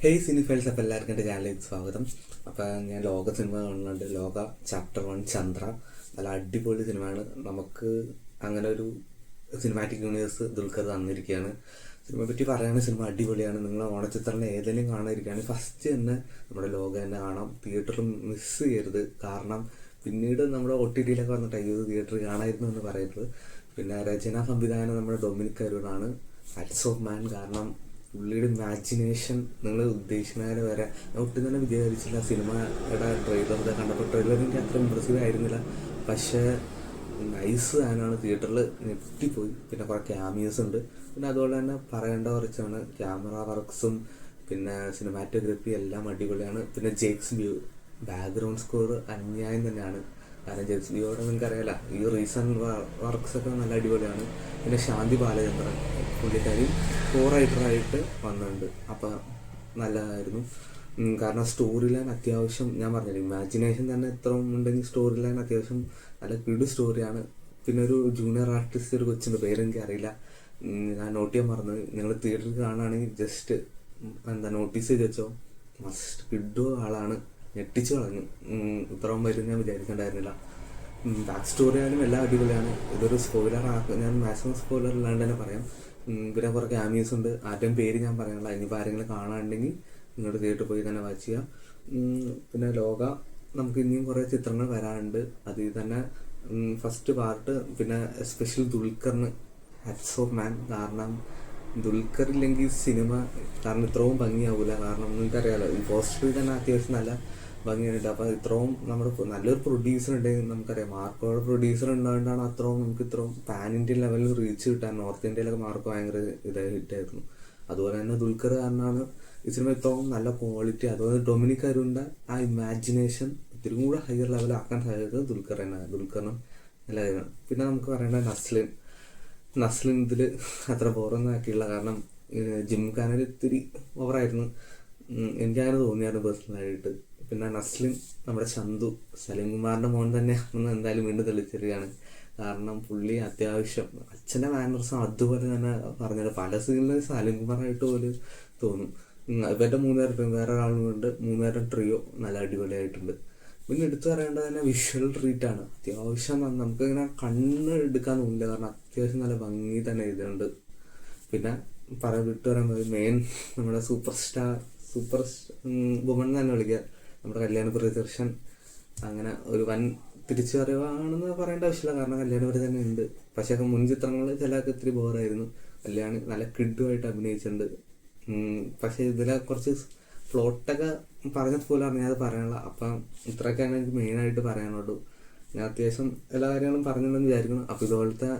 Hey സിനിഫൈൽസ്, അപ്പോൾ എല്ലാവർക്കും എൻ്റെ ചാനലിലേക്ക് സ്വാഗതം. അപ്പോൾ ഞാൻ ലോക സിനിമ കാണുന്നുണ്ട്. ലോക ചാപ്റ്റർ 1 ചന്ദ്ര നല്ല അടിപൊളി സിനിമയാണ്. നമുക്ക് അങ്ങനെ ഒരു സിനിമാറ്റിക് യൂണിവേഴ്സ് ദുൽഖർ തന്നിരിക്കുകയാണ്. സിനിമയെ പറ്റി പറയുകയാണെങ്കിൽ സിനിമ അടിപൊളിയാണ്. നിങ്ങൾ ഓണച്ചിത്രങ്ങൾ ഏതെങ്കിലും കാണാതിരിക്കുകയാണ് ഫസ്റ്റ് തന്നെ നമ്മുടെ ലോക തന്നെ കാണാം. തിയേറ്ററിൽ മിസ് ചെയ്യരുത്. കാരണം പിന്നീട് നമ്മുടെ OTT-യിലൊക്കെ വന്നിട്ട് അയ്യോ തിയേറ്ററിൽ കാണായിരുന്നു എന്ന് പറയുന്നത്. പിന്നെ രചനാ സംവിധാനം നമ്മുടെ ഡൊമിനിക് അരുണാണ്. Hats off man. കാരണം പുള്ളിയുടെ ഇമാജിനേഷൻ നിങ്ങൾ ഉദ്ദേശിക്കുന്നതിന് വരെ ഞാൻ ഒട്ടും തന്നെ വിചാരിച്ചില്ല. സിനിമയുടെ ട്രെയിലറൊക്കെ കണ്ടപ്പോൾ ട്രെയിലർ എനിക്ക് അത്ര ഇമ്പ്രസീവ് ആയിരുന്നില്ല. പക്ഷേ നൈസ് ആനാണ്. തിയേറ്ററിൽ ഞെട്ടിപ്പോയി. പിന്നെ കുറേ ക്യാമിയോസ് ഉണ്ട്. പിന്നെ അതുപോലെ തന്നെ പറയേണ്ട കുറച്ചാണ് ക്യാമറ വർക്ക്സും പിന്നെ സിനിമാറ്റോഗ്രഫി എല്ലാം അടിപൊളിയാണ്. പിന്നെ ജെയ്ക്സ് വ്യൂ ബാക്ക്ഗ്രൗണ്ട് സ്കോർ അന്യായം തന്നെയാണ്. കാരണം ജെയ്ക്സ് വ്യൂയോടെ നിങ്ങൾക്കറിയാലോ ഈ റീസെൻറ്റ് വർക്ക്സൊക്കെ നല്ല അടിപൊളിയാണ്. പിന്നെ ശാന്തി ബാലചന്ദ്രൻ പുള്ളിക്കാരി റൈറ്ററായിട്ട് വന്നിട്ടുണ്ട്. അപ്പം നല്ലതായിരുന്നു. കാരണം സ്റ്റോറി ലൈൻ അത്യാവശ്യം ഞാൻ പറഞ്ഞില്ല, ഇമാജിനേഷൻ തന്നെ എത്ര ഉണ്ടെങ്കിൽ സ്റ്റോറി ലൈൻ അത്യാവശ്യം നല്ല കിടു സ്റ്റോറിയാണ്. പിന്നെ ഒരു ജൂനിയർ ആർട്ടിസ്റ്റ് ഒരു കൊച്ചിൻ്റെ പേരെനിക്ക് അറിയില്ല, ഞാൻ നോട്ട് ചെയ്യാൻ മറന്നത്. നിങ്ങൾ തിയേറ്ററിൽ കാണുകയാണെങ്കിൽ ജസ്റ്റ് നോട്ടീസ് ചെയ്ത് വെച്ചോ. മസ്റ്റ് കിഡു ആളാണ്. ഞെട്ടിച്ചു കളഞ്ഞു. ഇത്രയും വരും ഞാൻ വിചാരിച്ചിട്ടുണ്ടായിരുന്നില്ല. ബാക്ക് സ്റ്റോറി ആയാലും എല്ലാം അടിപൊളിയാണ്. ഇതൊരു സ്പോയിലർ ഞാൻ മാക്സിമം സ്പോയിലർ ഇല്ലാണ്ട് തന്നെ പറയാം. പിന്നെ കുറേ ക്യാമിയോസ് ഉണ്ട്. ആരുടെയും പേര് ഞാൻ പറയാനുള്ള. ഇനിയിപ്പോൾ ആരെങ്കിലും കാണാനുണ്ടെങ്കിൽ നിങ്ങളുടെ തിയേറ്ററിൽ പോയി തന്നെ വാച്ച് ചെയ്യാം. പിന്നെ ലോക നമുക്ക് ഇനിയും കുറേ ചിത്രങ്ങൾ വരാനുണ്ട്. അതിൽ തന്നെ ഫസ്റ്റ് പാർട്ട്. പിന്നെ എസ്പെഷ്യൽ ദുൽഖറിന് ഹാറ്റ്സ് ഓഫ് മാൻ. കാരണം ദുൽഖർ ഇല്ലെങ്കിൽ സിനിമ കാരണം ഇത്രയും ഭംഗിയാവില്ല. കാരണം നിങ്ങൾക്കറിയാലോ ഈ പോസ്റ്ററിൽ തന്നെ അത്യാവശ്യം നല്ല ഭംഗിയായിട്ട്. അപ്പോൾ ഇത്രയും നമ്മുടെ നല്ലൊരു പ്രൊഡ്യൂസർ ഉണ്ടെങ്കിൽ നമുക്കറിയാം. മാർക്കോയുടെ പ്രൊഡ്യൂസർ ഉണ്ടാകൊണ്ടാണ് അത്രയും നമുക്ക് ഇത്രയും പാൻ ഇന്ത്യൻ ലെവലിൽ റീച്ച് കിട്ടാൻ. നോർത്ത് ഇന്ത്യയിലൊക്കെ മാർക്ക് ഭയങ്കര ഹിറ്റായിരുന്നു. അതുപോലെ തന്നെ ദുൽഖർ കാരണമാണ് ഈ സിനിമ ഇത്രയും നല്ല ക്വാളിറ്റി. അതുപോലെ ഡൊമിനിക് അരുണിൻ്റെ ആ ഇമാജിനേഷൻ ഇത്തിരി കൂടെ ഹയർ ലെവലാക്കാൻ സാധിച്ചത് ദുൽഖറിനും നല്ല കാര്യമാണ്. പിന്നെ നമുക്ക് പറയേണ്ട നസ്ലിൻ ഇതിൽ അത്ര ബോറൊന്നും ആക്കിയില്ല. കാരണം ജിംഖാനയിൽ ഇത്തിരി ഓവറായിരുന്നു. എനിക്കങ്ങനെ തോന്നിയായിരുന്നു പേഴ്സണലായിട്ട്. പിന്നെ നസ്ലിൻ നമ്മുടെ ചന്തു സലീംകുമാറിൻ്റെ മോൻ തന്നെയാണെന്ന് എന്തായാലും വീണ്ടും തെളിച്ചിരിക്കുകയാണ്. കാരണം പുള്ളി അത്യാവശ്യം അച്ഛൻ്റെ മാനർസും അതുപോലെ തന്നെ പറഞ്ഞത് പല സീനിലും സലീംകുമാറായിട്ട് പോലും തോന്നും. ഇവരുടെ മൂന്നുപേരും വേറെ ഒരാളുകൊണ്ട് മൂന്നുപേരുടെ ട്രിയോ നല്ല അടിപൊളിയായിട്ടുണ്ട്. പിന്നെ എടുത്തു പറയേണ്ടത് തന്നെ വിഷ്വൽ ട്രീറ്റാണ്. അത്യാവശ്യം നമുക്കിങ്ങനെ കണ്ണ് എടുക്കാൻ തോന്നില്ല. കാരണം അത്യാവശ്യം നല്ല ഭംഗി തന്നെ ഇതുണ്ട്. പിന്നെ വിട്ടു പറയുമ്പോൾ മെയിൻ നമ്മുടെ സൂപ്പർ വുമൺ തന്നെ വിളിക്കുക നമ്മുടെ കല്യാണ പ്രിയദർശൻ. അങ്ങനെ ഒരു വൻ തിരിച്ചുവരവാണെന്ന് പറയേണ്ട ആവശ്യമില്ല. കാരണം കല്യാണപുരി തന്നെ ഉണ്ട്. പക്ഷേ മുൻ ചിത്രങ്ങൾ ചിലർക്ക് ഇത്തിരി ബോറായിരുന്നു. കല്യാണി നല്ല കിഡുമായിട്ട് അഭിനയിച്ചിട്ടുണ്ട്. പക്ഷേ ഇതിലെ കുറച്ച് പ്ലോട്ടൊക്കെ പറഞ്ഞത് പോലെ അറിഞ്ഞാൽ പറയാനുള്ള. അപ്പം ഇത്രയൊക്കെയാണ് എനിക്ക് മെയിനായിട്ട് പറയാനുള്ളൂ. ഞാൻ അത്യാവശ്യം എല്ലാ കാര്യങ്ങളും പറഞ്ഞിട്ടുണ്ടെന്ന് വിചാരിക്കുന്നു. അപ്പോൾ ഇതുപോലത്തെ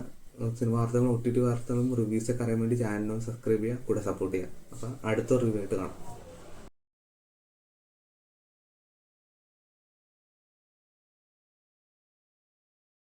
സിനിമ വാർത്തകളും OTT വാർത്തകളും റിവ്യൂസൊക്കെ അറിയാൻ വേണ്ടി ചാനലിനൊന്ന് സബ്സ്ക്രൈബ് ചെയ്യുക, കൂടെ സപ്പോർട്ട് ചെയ്യുക. അപ്പം അടുത്ത റിവ്യൂ ആയിട്ട് കാണാം.